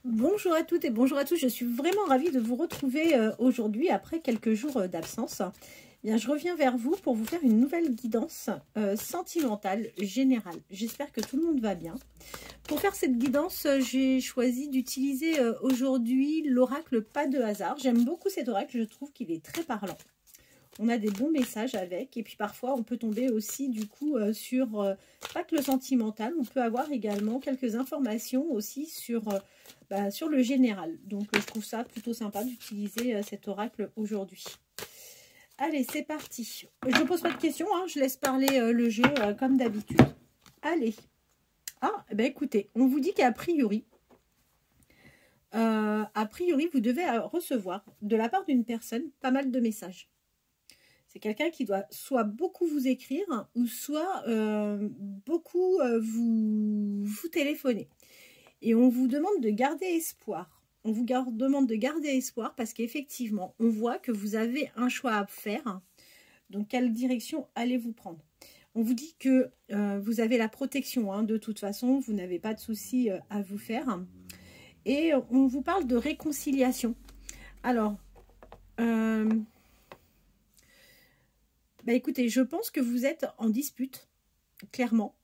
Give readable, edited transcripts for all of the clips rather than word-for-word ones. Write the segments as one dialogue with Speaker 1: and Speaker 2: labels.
Speaker 1: Bonjour à toutes et bonjour à tous, je suis vraiment ravie de vous retrouver aujourd'hui après quelques jours d'absence. Bien, je reviens vers vous pour vous faire une nouvelle guidance sentimentale générale. J'espère que tout le monde va bien. Pour faire cette guidance, j'ai choisi d'utiliser aujourd'hui l'oracle Pas de hasard. J'aime beaucoup cet oracle, je trouve qu'il est très parlant. On a des bons messages avec, et puis parfois on peut tomber aussi du coup sur, pas que le sentimental, on peut avoir également quelques informations aussi sur, sur le général. Donc je trouve ça plutôt sympa d'utiliser cet oracle aujourd'hui. Allez, c'est parti. Je ne pose pas de questions, hein, je laisse parler le jeu comme d'habitude. Allez. Ah, ben écoutez, on vous dit qu'à priori, vous devez recevoir de la part d'une personne pas mal de messages. C'est quelqu'un qui doit soit beaucoup vous écrire ou soit beaucoup vous téléphoner. Et on vous demande de garder espoir. On vous demande de garder espoir parce qu'effectivement, on voit que vous avez un choix à faire. Donc, quelle direction allez-vous prendre? On vous dit que vous avez la protection. Hein, de toute façon, vous n'avez pas de soucis à vous faire. Et on vous parle de réconciliation. Alors... écoutez, je pense que vous êtes en dispute, clairement,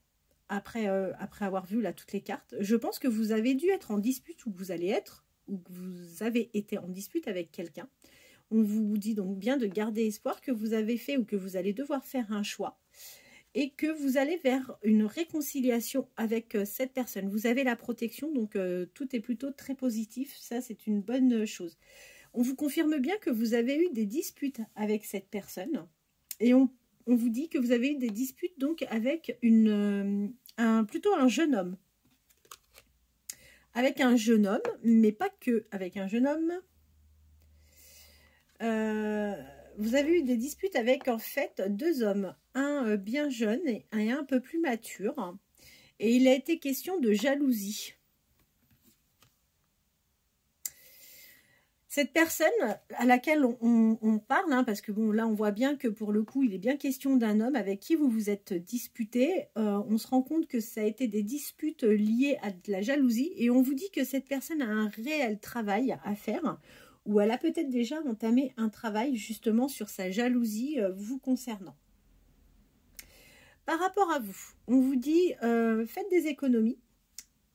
Speaker 1: après avoir vu là toutes les cartes. Je pense que vous avez dû être en dispute, ou que vous allez être, ou que vous avez été en dispute avec quelqu'un. On vous dit donc bien de garder espoir que vous avez fait ou que vous allez devoir faire un choix et que vous allez vers une réconciliation avec cette personne. Vous avez la protection, donc tout est plutôt très positif. Ça, c'est une bonne chose. On vous confirme bien que vous avez eu des disputes avec cette personne. Et on vous dit que vous avez eu des disputes donc avec plutôt un jeune homme. Avec un jeune homme, mais pas que avec un jeune homme. Vous avez eu des disputes avec en fait deux hommes. Un bien jeune et un peu plus mature. Et il a été question de jalousie. Cette personne à laquelle on parle, hein, parce que bon, là on voit bien que pour le coup il est bien question d'un homme avec qui vous vous êtes disputé, on se rend compte que ça a été des disputes liées à de la jalousie et on vous dit que cette personne a un réel travail à faire ou elle a peut-être déjà entamé un travail justement sur sa jalousie vous concernant. Par rapport à vous, on vous dit faites des économies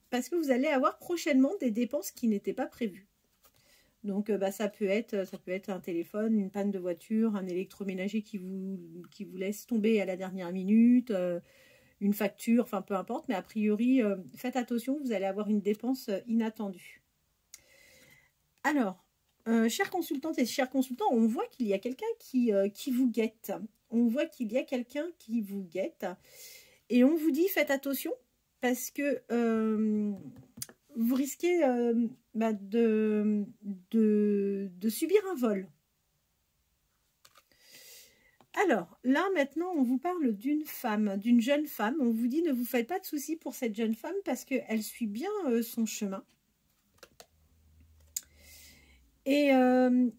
Speaker 1: parce que vous allez avoir prochainement des dépenses qui n'étaient pas prévues. Donc, ça peut être un téléphone, une panne de voiture, un électroménager qui vous laisse tomber à la dernière minute, une facture, enfin peu importe. Mais a priori, faites attention, vous allez avoir une dépense inattendue. Alors, chères consultantes et chers consultants, on voit qu'il y a quelqu'un qui vous guette. On voit qu'il y a quelqu'un qui vous guette. Et on vous dit, faites attention, parce que... vous risquez de subir un vol. Alors, là, maintenant, on vous parle d'une femme, d'une jeune femme. On vous dit, ne vous faites pas de soucis pour cette jeune femme parce qu'elle suit bien son chemin. Et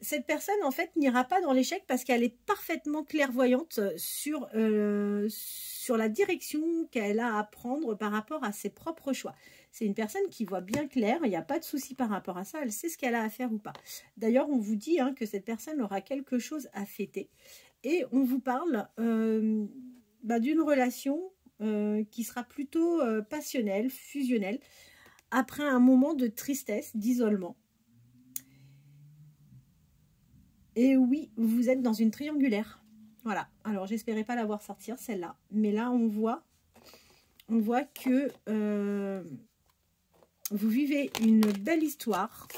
Speaker 1: cette personne, en fait, n'ira pas dans l'échec parce qu'elle est parfaitement clairvoyante sur la direction qu'elle a à prendre par rapport à ses propres choix. C'est une personne qui voit bien clair, il n'y a pas de souci par rapport à ça, elle sait ce qu'elle a à faire ou pas. D'ailleurs, on vous dit que cette personne aura quelque chose à fêter. Et on vous parle d'une relation qui sera plutôt passionnelle, fusionnelle, après un moment de tristesse, d'isolement. Et oui, vous êtes dans une triangulaire. Voilà. Alors, j'espérais pas la voir sortir, celle-là. Mais là, on voit que vous vivez une belle histoire.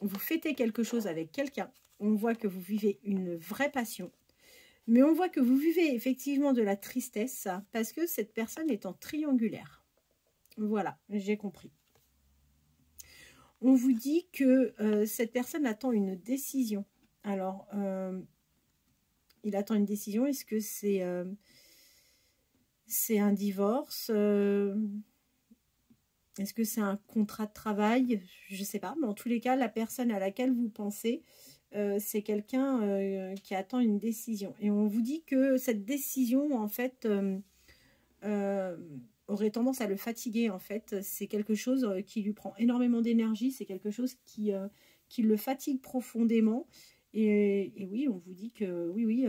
Speaker 1: Vous fêtez quelque chose avec quelqu'un. On voit que vous vivez une vraie passion. Mais on voit que vous vivez effectivement de la tristesse parce que cette personne est en triangulaire. Voilà, j'ai compris. On vous dit que cette personne attend une décision. Alors, il attend une décision. Est-ce que c'est un divorce? Est-ce que c'est un contrat de travail? Je ne sais pas. Mais en tous les cas, la personne à laquelle vous pensez, c'est quelqu'un qui attend une décision. Et on vous dit que cette décision, en fait, aurait tendance à le fatiguer en fait. C'est quelque chose qui lui prend énormément d'énergie, c'est quelque chose qui le fatigue profondément. Et oui, on vous dit que oui,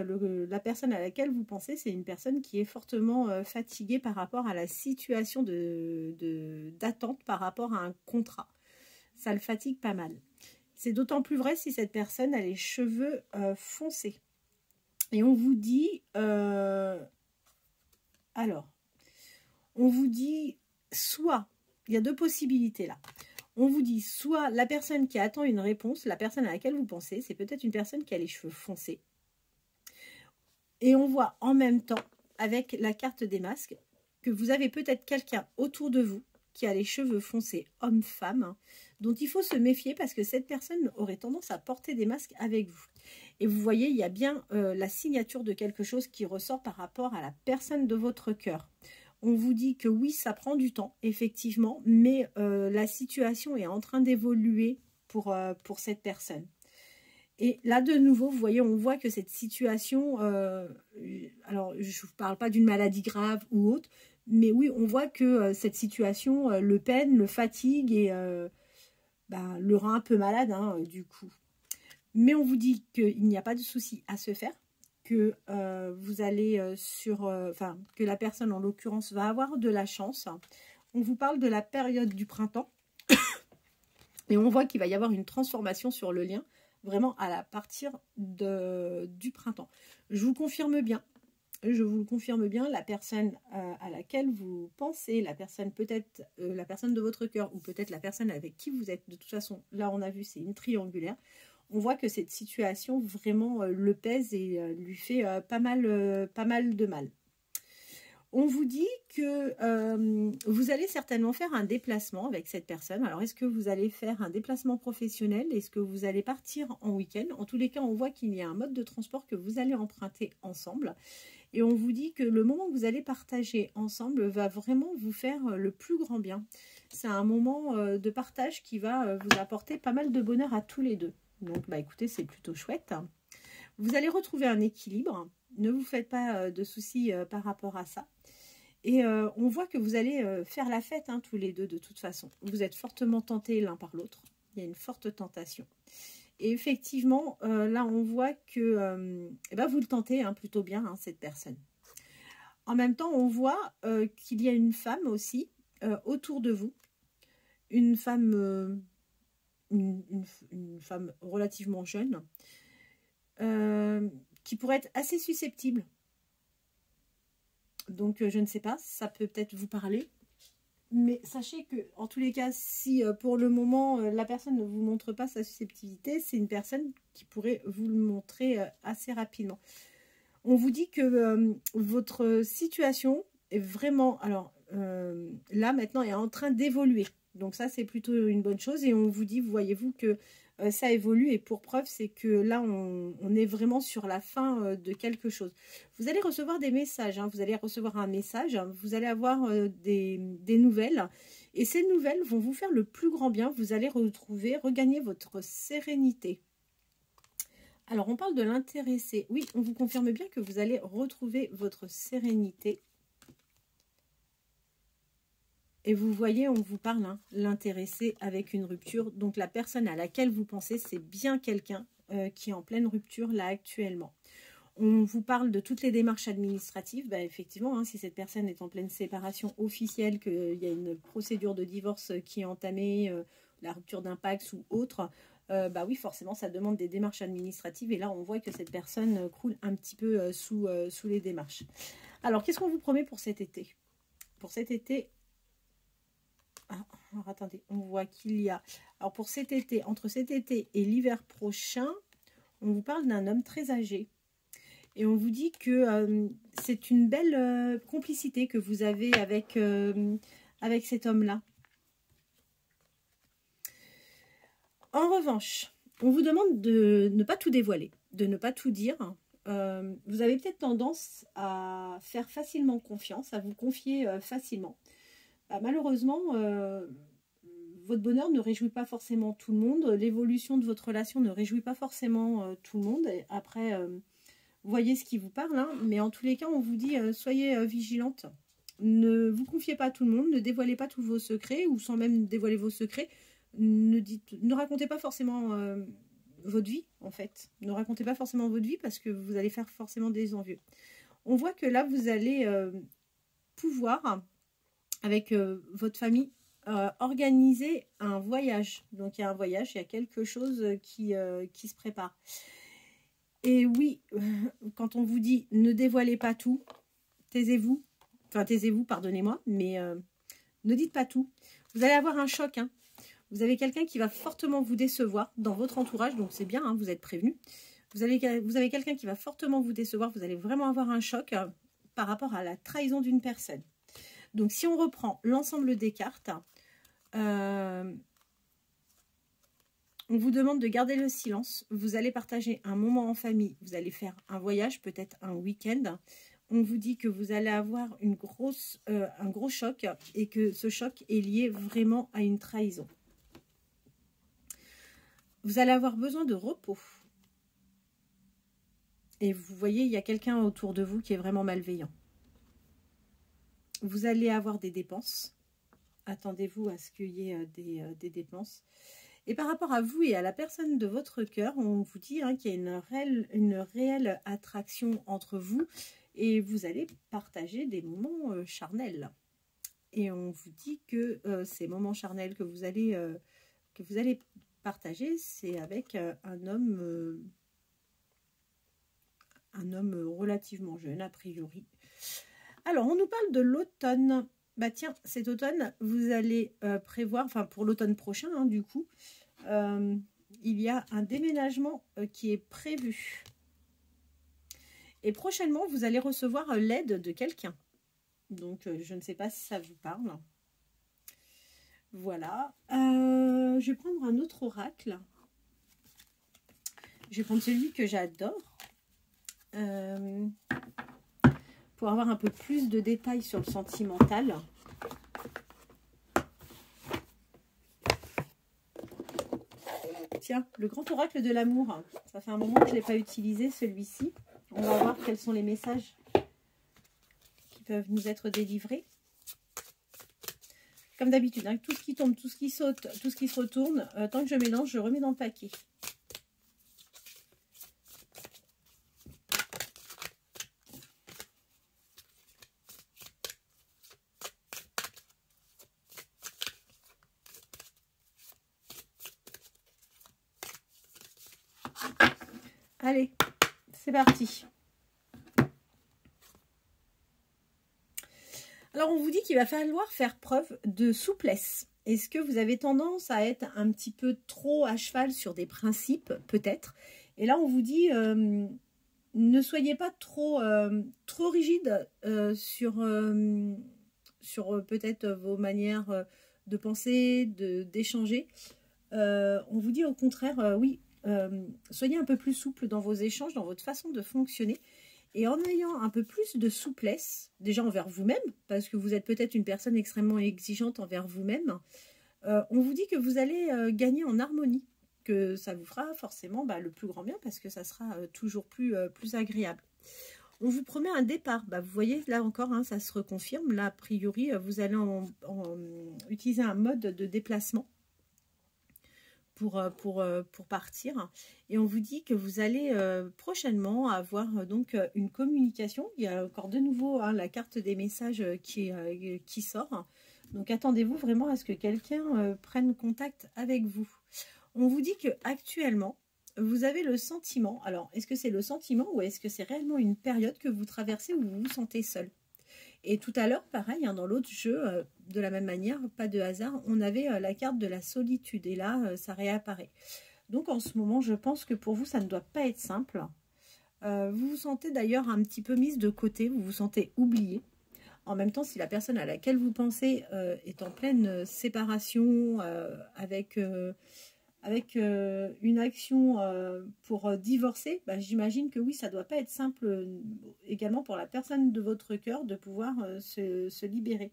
Speaker 1: la personne à laquelle vous pensez, c'est une personne qui est fortement fatiguée par rapport à la situation d'attente par rapport à un contrat. Ça le fatigue pas mal. C'est d'autant plus vrai si cette personne a les cheveux foncés. Et on vous dit... alors, on vous dit soit, il y a deux possibilités là. On vous dit soit la personne qui attend une réponse, la personne à laquelle vous pensez, c'est peut-être une personne qui a les cheveux foncés. Et on voit en même temps, avec la carte des masques, que vous avez peut-être quelqu'un autour de vous qui a les cheveux foncés, homme-femme, dont il faut se méfier parce que cette personne aurait tendance à porter des masques avec vous. Et vous voyez, il y a bien la signature de quelque chose qui ressort par rapport à la personne de votre cœur. On vous dit que oui, ça prend du temps, effectivement, mais la situation est en train d'évoluer pour cette personne. Et là, de nouveau, vous voyez, on voit que cette situation, alors je ne vous parle pas d'une maladie grave ou autre, mais oui, on voit que cette situation le peine, le fatigue et le rend un peu malade, hein, du coup. Mais on vous dit qu'il n'y a pas de souci à se faire, que vous allez que la personne en l'occurrence va avoir de la chance. On vous parle de la période du printemps et on voit qu'il va y avoir une transformation sur le lien vraiment à partir du printemps. Je vous confirme bien, la personne à laquelle vous pensez, la personne peut-être la personne de votre cœur ou peut-être la personne avec qui vous êtes. De toute façon, là on a vu c'est une triangulaire. On voit que cette situation vraiment le pèse et lui fait pas mal de mal. On vous dit que vous allez certainement faire un déplacement avec cette personne. Alors, est-ce que vous allez faire un déplacement professionnel? Est-ce que vous allez partir en week-end? En tous les cas, on voit qu'il y a un mode de transport que vous allez emprunter ensemble. Et on vous dit que le moment que vous allez partager ensemble va vraiment vous faire le plus grand bien. C'est un moment de partage qui va vous apporter pas mal de bonheur à tous les deux. Donc, écoutez, c'est plutôt chouette. Vous allez retrouver un équilibre. Ne vous faites pas de soucis par rapport à ça. Et on voit que vous allez faire la fête, hein, tous les deux, de toute façon. Vous êtes fortement tentés l'un par l'autre. Il y a une forte tentation. Et effectivement, là, on voit que vous le tentez plutôt bien, hein, cette personne. En même temps, on voit qu'il y a une femme aussi autour de vous. Une femme... Une femme relativement jeune qui pourrait être assez susceptible. Donc, je ne sais pas, ça peut peut-être vous parler. Mais sachez que, en tous les cas, si pour le moment, la personne ne vous montre pas sa susceptibilité, c'est une personne qui pourrait vous le montrer assez rapidement. On vous dit que votre situation est vraiment... Alors, là, maintenant, est en train d'évoluer. Donc ça, c'est plutôt une bonne chose. Et on vous dit, voyez-vous que ça évolue. Et pour preuve, c'est que là, on est vraiment sur la fin de quelque chose. Vous allez recevoir des messages. Hein, vous allez recevoir un message. Vous allez avoir des nouvelles. Et ces nouvelles vont vous faire le plus grand bien. Vous allez regagner votre sérénité. Alors, on parle de l'intéressé. Oui, on vous confirme bien que vous allez retrouver votre sérénité. Et vous voyez, on vous parle, hein, l'intéressé avec une rupture. Donc, la personne à laquelle vous pensez, c'est bien quelqu'un qui est en pleine rupture là actuellement. On vous parle de toutes les démarches administratives. Effectivement, hein, si cette personne est en pleine séparation officielle, qu'il y a une procédure de divorce qui est entamée, la rupture d'impact ou autre, oui, forcément, ça demande des démarches administratives. Et là, on voit que cette personne croule un petit peu sous les démarches. Alors, qu'est-ce qu'on vous promet pour cet été? Pour cet été... alors, attendez, on voit qu'il y a... Alors, pour cet été, entre cet été et l'hiver prochain, on vous parle d'un homme très âgé. Et on vous dit que c'est une belle complicité que vous avez avec cet homme-là. En revanche, on vous demande de ne pas tout dévoiler, de ne pas tout dire. Vous avez peut-être tendance à faire facilement confiance, à vous confier facilement. Malheureusement, votre bonheur ne réjouit pas forcément tout le monde. L'évolution de votre relation ne réjouit pas forcément tout le monde. Et après, voyez ce qui vous parle. Hein. Mais en tous les cas, on vous dit, soyez vigilante. Ne vous confiez pas à tout le monde, ne dévoilez pas tous vos secrets, ou sans même dévoiler vos secrets, ne racontez pas forcément votre vie, en fait. Ne racontez pas forcément votre vie parce que vous allez faire forcément des envieux. On voit que là, vous allez pouvoir, avec votre famille, organiser un voyage. Donc, il y a un voyage, il y a quelque chose qui se prépare. Et oui, quand on vous dit ne dévoilez pas tout, taisez-vous. Enfin, taisez-vous, pardonnez-moi, mais ne dites pas tout. Vous allez avoir un choc. Hein. Vous avez quelqu'un qui va fortement vous décevoir dans votre entourage, donc c'est bien, hein, vous êtes prévenu. Vous avez quelqu'un qui va fortement vous décevoir, vous allez vraiment avoir un choc par rapport à la trahison d'une personne. Donc, si on reprend l'ensemble des cartes, on vous demande de garder le silence. Vous allez partager un moment en famille, vous allez faire un voyage, peut-être un week-end. On vous dit que vous allez avoir un gros choc et que ce choc est lié vraiment à une trahison. Vous allez avoir besoin de repos. Et vous voyez, il y a quelqu'un autour de vous qui est vraiment malveillant. Vous allez avoir des dépenses. Attendez-vous à ce qu'il y ait des dépenses. Et par rapport à vous et à la personne de votre cœur, on vous dit hein, qu'il y a une réelle attraction entre vous. Et vous allez partager des moments charnels. Et on vous dit que ces moments charnels que vous allez partager, c'est avec un homme relativement jeune, a priori. Alors, on nous parle de l'automne. Bah tiens, cet automne, vous allez prévoir, enfin pour l'automne prochain, hein, du coup, il y a un déménagement qui est prévu. Et prochainement, vous allez recevoir l'aide de quelqu'un. Donc, je ne sais pas si ça vous parle. Voilà. Je vais prendre un autre oracle. Je vais prendre celui que j'adore. Pour avoir un peu plus de détails sur le sentimental. Tiens, le grand oracle de l'amour. Ça fait un moment que je ne l'ai pas utilisé, celui-ci. On va voir quels sont les messages qui peuvent nous être délivrés. Comme d'habitude, hein, tout ce qui tombe, tout ce qui saute, tout ce qui se retourne, tant que je mélange, je remets dans le paquet. Allez, c'est parti. Alors, on vous dit qu'il va falloir faire preuve de souplesse. Est-ce que vous avez tendance à être un petit peu trop à cheval sur des principes, peut-être? Et là, on vous dit, ne soyez pas trop rigide sur peut-être vos manières de penser, d'échanger. On vous dit au contraire, oui, soyez un peu plus souple dans vos échanges, dans votre façon de fonctionner. Et en ayant un peu plus de souplesse, déjà envers vous-même, parce que vous êtes peut-être une personne extrêmement exigeante envers vous-même, on vous dit que vous allez gagner en harmonie, que ça vous fera forcément le plus grand bien, parce que ça sera toujours plus agréable. On vous promet un départ. Vous voyez, là encore, hein, ça se reconfirme. Là, a priori, vous allez utiliser un mode de déplacement pour partir. Et on vous dit que vous allez prochainement avoir donc une communication. Il y a encore de nouveau hein, la carte des messages qui sort. Donc attendez-vous vraiment à ce que quelqu'un prenne contact avec vous. On vous dit que actuellement vous avez le sentiment, alors est-ce que c'est le sentiment ou est-ce que c'est réellement une période que vous traversez où vous vous sentez seul? Et tout à l'heure, pareil, hein, dans l'autre jeu, de la même manière, pas de hasard, on avait la carte de la solitude. Et là, ça réapparaît. Donc, en ce moment, je pense que pour vous, ça ne doit pas être simple. Vous vous sentez d'ailleurs un petit peu mise de côté. Vous vous sentez oublié. En même temps, si la personne à laquelle vous pensez est en pleine séparation avec une action pour divorcer, j'imagine que oui, ça ne doit pas être simple également pour la personne de votre cœur de pouvoir se libérer.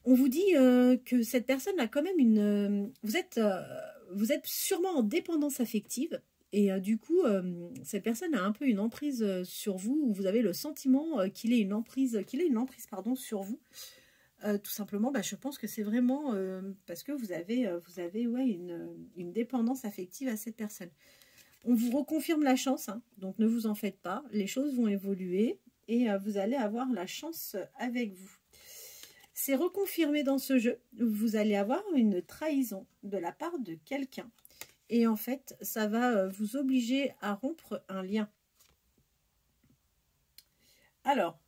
Speaker 1: On vous dit que cette personne a quand même une... vous êtes sûrement en dépendance affective Et du coup, cette personne a un peu une emprise sur vous, ou vous avez le sentiment qu'il ait une emprise, pardon, sur vous. Tout simplement, bah, je pense que c'est vraiment parce que vous avez ouais, une dépendance affective à cette personne. On vous reconfirme la chance, hein, donc ne vous en faites pas. Les choses vont évoluer et vous allez avoir la chance avec vous. C'est reconfirmé dans ce jeu. Vous allez avoir une trahison de la part de quelqu'un. Et en fait, ça va vous obliger à rompre un lien. Alors,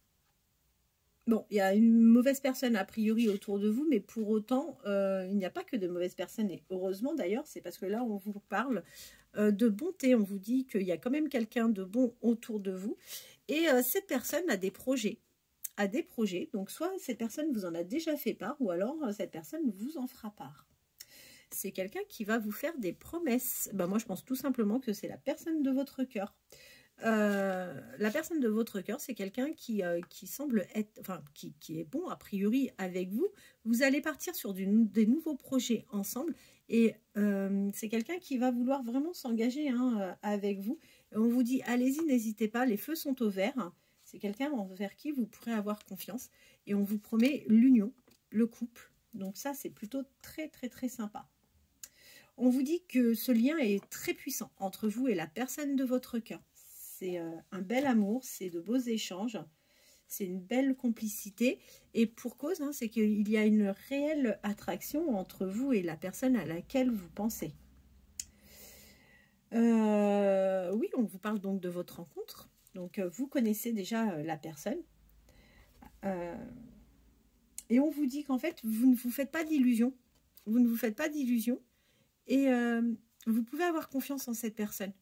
Speaker 1: bon, il y a une mauvaise personne a priori autour de vous, mais pour autant, il n'y a pas que de mauvaises personnes. Et heureusement d'ailleurs, c'est parce que là, on vous parle de bonté. On vous dit qu'il y a quand même quelqu'un de bon autour de vous. Et cette personne a des projets. Donc, soit cette personne vous en a déjà fait part, ou alors cette personne vous en fera part. C'est quelqu'un qui va vous faire des promesses. Ben, moi, je pense tout simplement que c'est la personne de votre cœur. La personne de votre cœur, c'est quelqu'un qui semble être, enfin, qui est bon a priori avec vous. Vous allez partir sur des nouveaux projets ensemble et c'est quelqu'un qui va vouloir vraiment s'engager avec vous. Et on vous dit, allez-y, n'hésitez pas, les feux sont au vert. C'est quelqu'un envers qui vous pourrez avoir confiance et on vous promet l'union, le couple. Donc ça, c'est plutôt très, très, très sympa. On vous dit que ce lien est très puissant entre vous et la personne de votre cœur. C'est un bel amour, c'est de beaux échanges, c'est une belle complicité. Et pour cause, hein, c'est qu'il y a une réelle attraction entre vous et la personne à laquelle vous pensez. Oui, on vous parle donc de votre rencontre. Donc, vous connaissez déjà la personne. Et on vous dit qu'en fait, vous ne vous faites pas d'illusions. Vous ne vous faites pas d'illusions. Et vous pouvez avoir confiance en cette personne.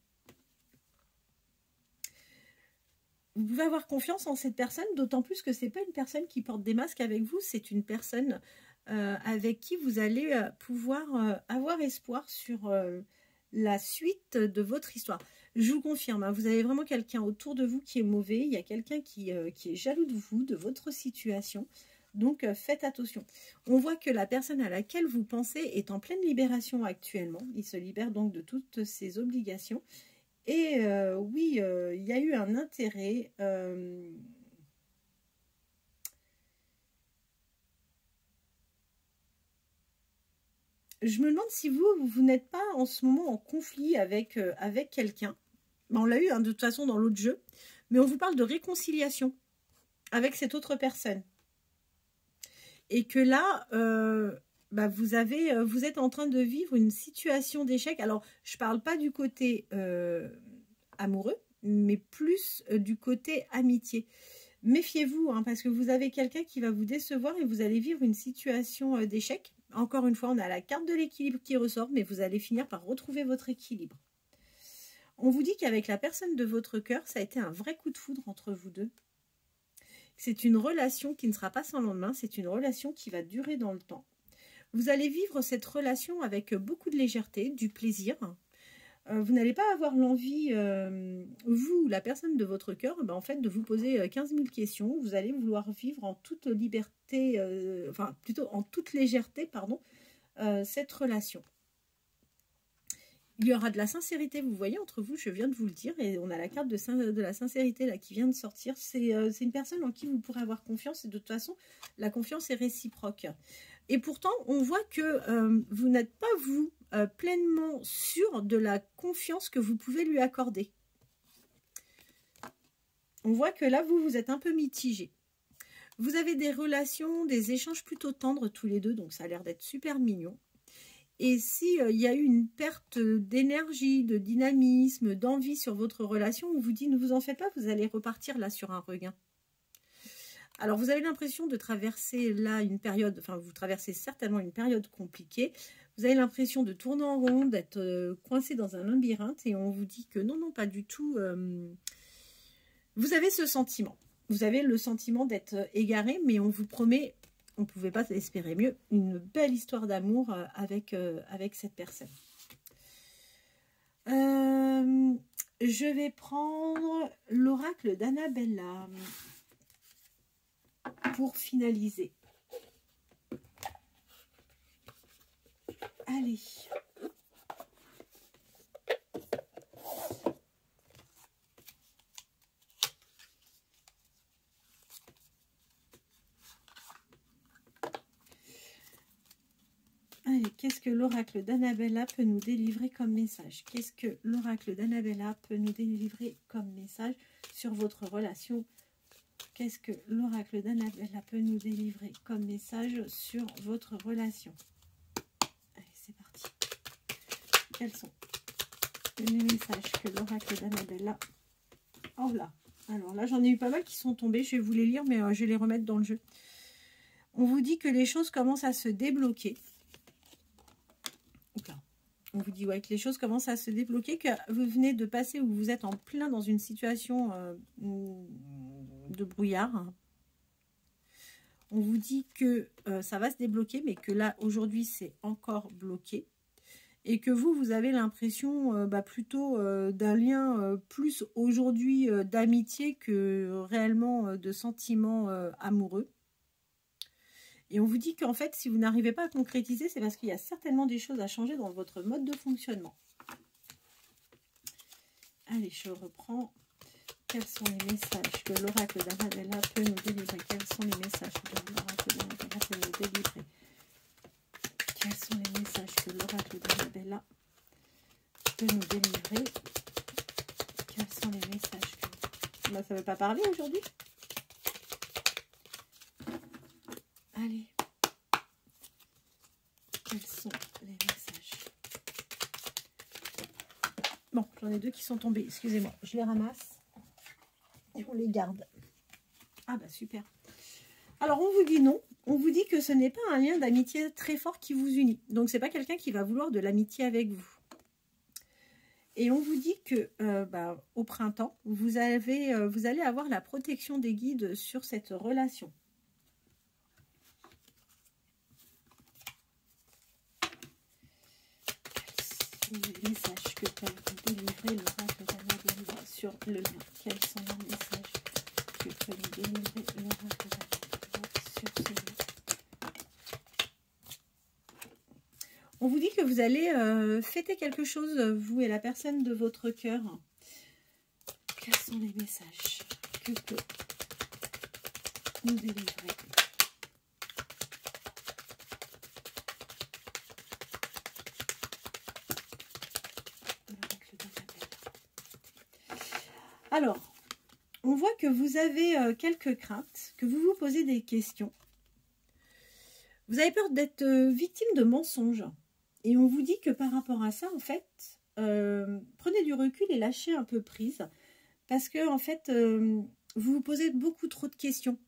Speaker 1: Vous pouvez avoir confiance en cette personne, d'autant plus que ce n'est pas une personne qui porte des masques avec vous, c'est une personne avec qui vous allez pouvoir avoir espoir sur la suite de votre histoire. Je vous confirme, hein, vous avez vraiment quelqu'un autour de vous qui est mauvais, il y a quelqu'un qui est jaloux de vous, de votre situation, donc faites attention. On voit que la personne à laquelle vous pensez est en pleine libération actuellement, il se libère donc de toutes ses obligations. Et oui, il y a eu un intérêt. Je me demande si vous n'êtes pas en ce moment en conflit avec quelqu'un. Ben, on l'a eu hein, de toute façon dans l'autre jeu. Mais on vous parle de réconciliation avec cette autre personne. Et que là, bah, vous êtes en train de vivre une situation d'échec. Alors, je ne parle pas du côté amoureux, mais plus du côté amitié. Méfiez-vous, hein, parce que vous avez quelqu'un qui va vous décevoir et vous allez vivre une situation d'échec. Encore une fois, on a la carte de l'équilibre qui ressort, mais vous allez finir par retrouver votre équilibre. On vous dit qu'avec la personne de votre cœur, ça a été un vrai coup de foudre entre vous deux. C'est une relation qui ne sera pas sans lendemain, c'est une relation qui va durer dans le temps. Vous allez vivre cette relation avec beaucoup de légèreté, du plaisir. Vous n'allez pas avoir l'envie, vous, la personne de votre cœur, ben, en fait, de vous poser 15 000 questions. Vous allez vouloir vivre en toute liberté, enfin plutôt en toute légèreté, pardon, cette relation. Il y aura de la sincérité, vous voyez, entre vous, je viens de vous le dire, et on a la carte de la sincérité là qui vient de sortir. C'est une personne en qui vous pourrez avoir confiance, et de toute façon, la confiance est réciproque. Et pourtant, on voit que vous n'êtes pas, vous, pleinement sûr de la confiance que vous pouvez lui accorder. On voit que là, vous êtes un peu mitigé. Vous avez des relations, des échanges plutôt tendres tous les deux, donc ça a l'air d'être super mignon. Et si il y a eu une perte d'énergie, de dynamisme, d'envie sur votre relation, on vous dit ne vous en faites pas, vous allez repartir là sur un regain. Alors vous avez l'impression de traverser là une période, enfin vous traversez certainement une période compliquée. Vous avez l'impression de tourner en rond, d'être coincé dans un labyrinthe et on vous dit que non, non, pas du tout. Vous avez ce sentiment. Vous avez le sentiment d'être égaré, mais on vous promet... On ne pouvait pas espérer mieux, une belle histoire d'amour avec cette personne. Je vais prendre l'oracle d'Annabella pour finaliser. Allez. qu'est-ce que l'oracle d'Annabella peut nous délivrer comme message? Qu'est-ce que l'oracle d'Annabella peut nous délivrer comme message sur votre relation? Qu'est-ce que l'oracle d'Annabella peut nous délivrer comme message sur votre relation? Allez, c'est parti. Quels sont les messages que l'oracle d'Annabella... Oh là! Alors là, j'en ai eu pas mal qui sont tombés. Je vais vous les lire, mais je vais les remettre dans le jeu. On vous dit que les choses commencent à se débloquer. Là. On vous dit ouais, que les choses commencent à se débloquer, que vous venez de passer ou vous êtes en plein dans une situation de brouillard. On vous dit que ça va se débloquer, mais que là, aujourd'hui, c'est encore bloqué. Et que vous avez l'impression plutôt d'un lien plus aujourd'hui d'amitié que réellement de sentiments amoureux. Et on vous dit qu'en fait, si vous n'arrivez pas à concrétiser, c'est parce qu'il y a certainement des choses à changer dans votre mode de fonctionnement. Allez, je reprends. Quels sont les messages que l'oracle d'Annabella peut nous délivrer? Quels sont les messages que l'oracle d'Annabella peut nous délivrer? Quels sont les messages que l'oracle d'Annabella peut nous délivrer? Quels sont les messages que... Bah, ça ne veut pas parler aujourd'hui? Allez. Quels sont les messages? Bon, j'en ai deux qui sont tombés. Excusez-moi, je les ramasse. Et on les garde. Ah bah super. Alors on vous dit non. On vous dit que ce n'est pas un lien d'amitié très fort qui vous unit. Donc c'est pas quelqu'un qui va vouloir de l'amitié avec vous. Et on vous dit que au printemps, vous allez avoir la protection des guides sur cette relation. Les messages que peut vous délivrer l'oracle d'Annabella sur le lien. Quels sont les messages que peut vous délivrer l'oracle d'Annabella sur ce lien? On vous dit que vous allez fêter quelque chose, vous et la personne de votre cœur. Quels sont les messages que peut nous délivrer? Alors, on voit que vous avez quelques craintes, que vous vous posez des questions. Vous avez peur d'être victime de mensonges. Et on vous dit que par rapport à ça, en fait, prenez du recul et lâchez un peu prise. Parce que, en fait, vous vous posez beaucoup trop de questions.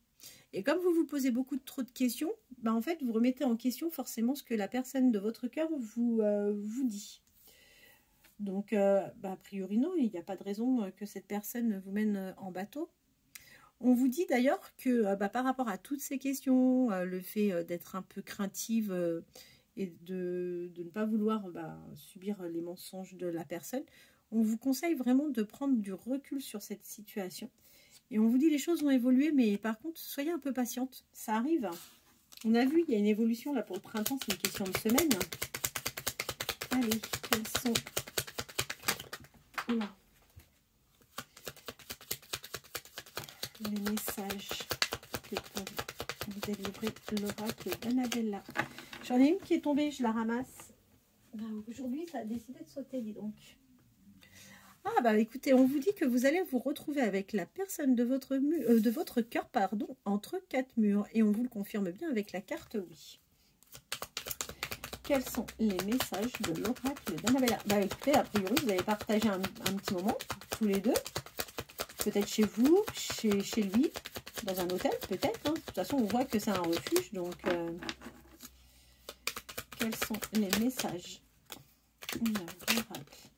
Speaker 1: Et comme vous vous posez beaucoup trop de questions, en fait, vous remettez en question forcément ce que la personne de votre cœur vous dit. Donc, a priori, non, il n'y a pas de raison que cette personne vous mène en bateau. On vous dit d'ailleurs que par rapport à toutes ces questions, le fait d'être un peu craintive et de ne pas vouloir subir les mensonges de la personne, on vous conseille vraiment de prendre du recul sur cette situation. Et on vous dit les choses vont évoluer, mais par contre, soyez un peu patiente. Ça arrive. On a vu, il y a une évolution là pour le printemps, c'est une question de semaine. Allez, quels sont... Là. Les messages que peut vous délivrer l'oracle d'Annabella. J'en ai une qui est tombée, je la ramasse. Aujourd'hui, ça a décidé de sauter, dis donc. Ah écoutez, on vous dit que vous allez vous retrouver avec la personne de votre cœur, entre 4 murs. Et on vous le confirme bien avec la carte oui. Quels sont les messages de l'oracle d'Annabella? Écoutez, a priori, vous avez partagé un petit moment, tous les deux. Peut-être chez vous, chez lui, dans un hôtel, peut-être. Hein. De toute façon, on voit que c'est un refuge. Donc, quels sont les messages de l'oracle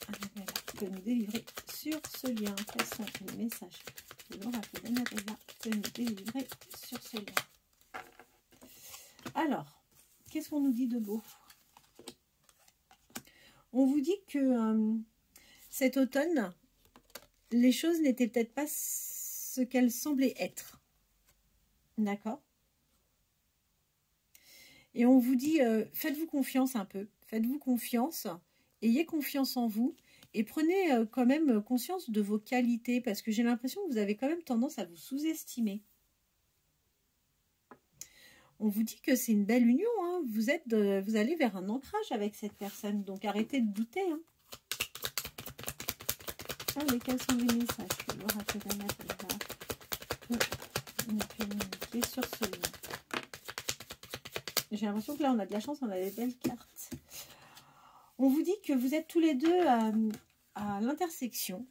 Speaker 1: d'Annabella peut nous délivrer sur ce lien? Quels sont les messages de l'oracle d'Annabella peut nous délivrer sur ce lien? Alors, qu'est-ce qu'on nous dit de beau? On vous dit que cet automne, les choses n'étaient peut-être pas ce qu'elles semblaient être. D'accord? Et on vous dit, faites-vous confiance un peu. Faites-vous confiance. Ayez confiance en vous. Et prenez quand même conscience de vos qualités. Parce que j'ai l'impression que vous avez quand même tendance à vous sous-estimer. On vous dit que c'est une belle union. Hein. Vous allez vers un ancrage avec cette personne. Donc arrêtez de douter. Hein. Allez, quels sont les messages que l'oracle d'Annabelle va communiquer sur ce lien? J'ai l'impression que là, on a de la chance, on a des belles cartes. On vous dit que vous êtes tous les deux à l'intersection,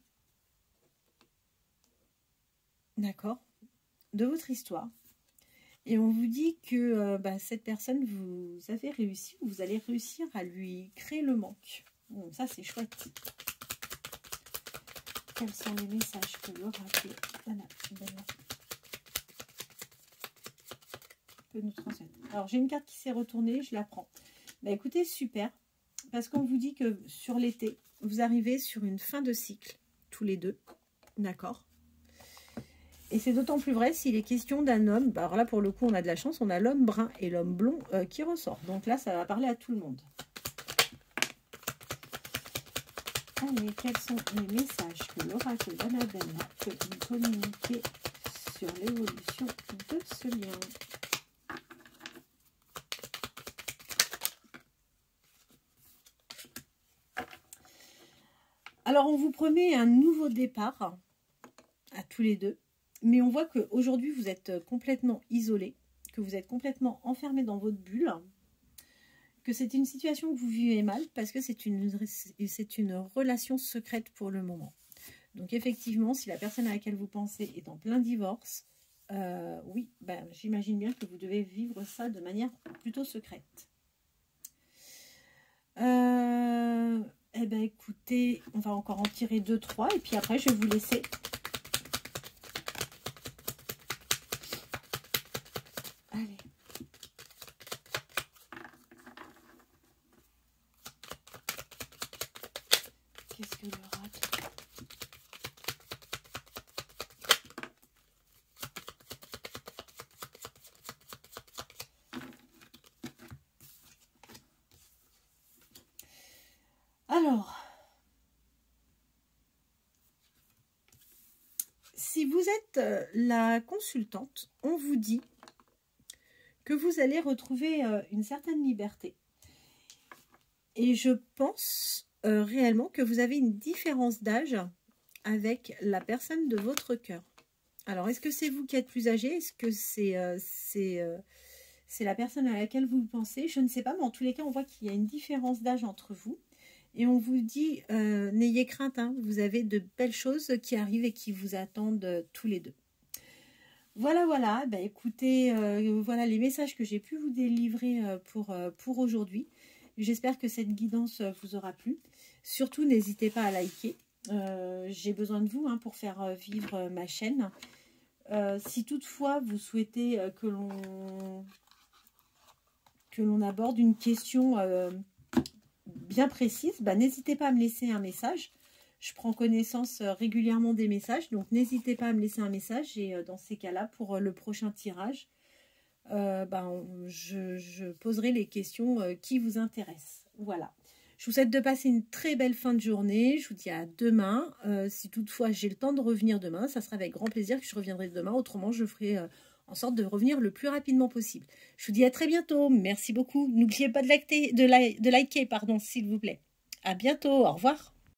Speaker 1: d'accord, de votre histoire. Et on vous dit que cette personne, vous avez réussi, vous allez réussir à lui créer le manque. Bon, ça, c'est chouette. Quels sont les messages que l'oracle d'Annabelle peut nous transmettre? Alors, j'ai une carte qui s'est retournée, je la prends. Bah, écoutez, super. Parce qu'on vous dit que sur l'été, vous arrivez sur une fin de cycle, tous les deux. D'accord? Et c'est d'autant plus vrai s'il est question d'un homme. Bah, alors là, pour le coup, on a de la chance. On a l'homme brun et l'homme blond qui ressort. Donc là, ça va parler à tout le monde. Allez, quels sont les messages que l'oracle d'Annabelle peut nous communiquer sur l'évolution de ce lien? Alors, on vous promet un nouveau départ à tous les deux. Mais on voit qu'aujourd'hui, vous êtes complètement isolés, que vous êtes complètement enfermés dans votre bulle, que c'est une situation que vous vivez mal parce que c'est une relation secrète pour le moment. Donc effectivement, si la personne à laquelle vous pensez est en plein divorce, oui, j'imagine bien que vous devez vivre ça de manière plutôt secrète. Eh bien écoutez, on va encore en tirer 2-3 et puis après je vais vous laisser. Allez. Qu'est-ce que l'oracle? Alors, si vous êtes la consultante, on vous dit que vous allez retrouver une certaine liberté. Et je pense réellement que vous avez une différence d'âge avec la personne de votre cœur. Alors, est-ce que c'est vous qui êtes plus âgé? Est-ce que c'est la personne à laquelle vous pensez? Je ne sais pas, mais en tous les cas, on voit qu'il y a une différence d'âge entre vous. Et on vous dit, n'ayez crainte, hein, vous avez de belles choses qui arrivent et qui vous attendent tous les deux. Voilà, voilà, écoutez, voilà les messages que j'ai pu vous délivrer pour aujourd'hui. J'espère que cette guidance vous aura plu. Surtout, n'hésitez pas à liker. J'ai besoin de vous pour faire vivre ma chaîne. Si toutefois vous souhaitez que l'on aborde une question bien précise, n'hésitez pas à me laisser un message. Je prends connaissance régulièrement des messages, donc n'hésitez pas à me laisser un message. Et dans ces cas-là, pour le prochain tirage, je poserai les questions qui vous intéressent. Voilà. Je vous souhaite de passer une très belle fin de journée. Je vous dis à demain. Si toutefois j'ai le temps de revenir demain, ça sera avec grand plaisir que je reviendrai demain. Autrement, je ferai en sorte de revenir le plus rapidement possible. Je vous dis à très bientôt. Merci beaucoup. N'oubliez pas de liker, s'il vous plaît. À bientôt. Au revoir.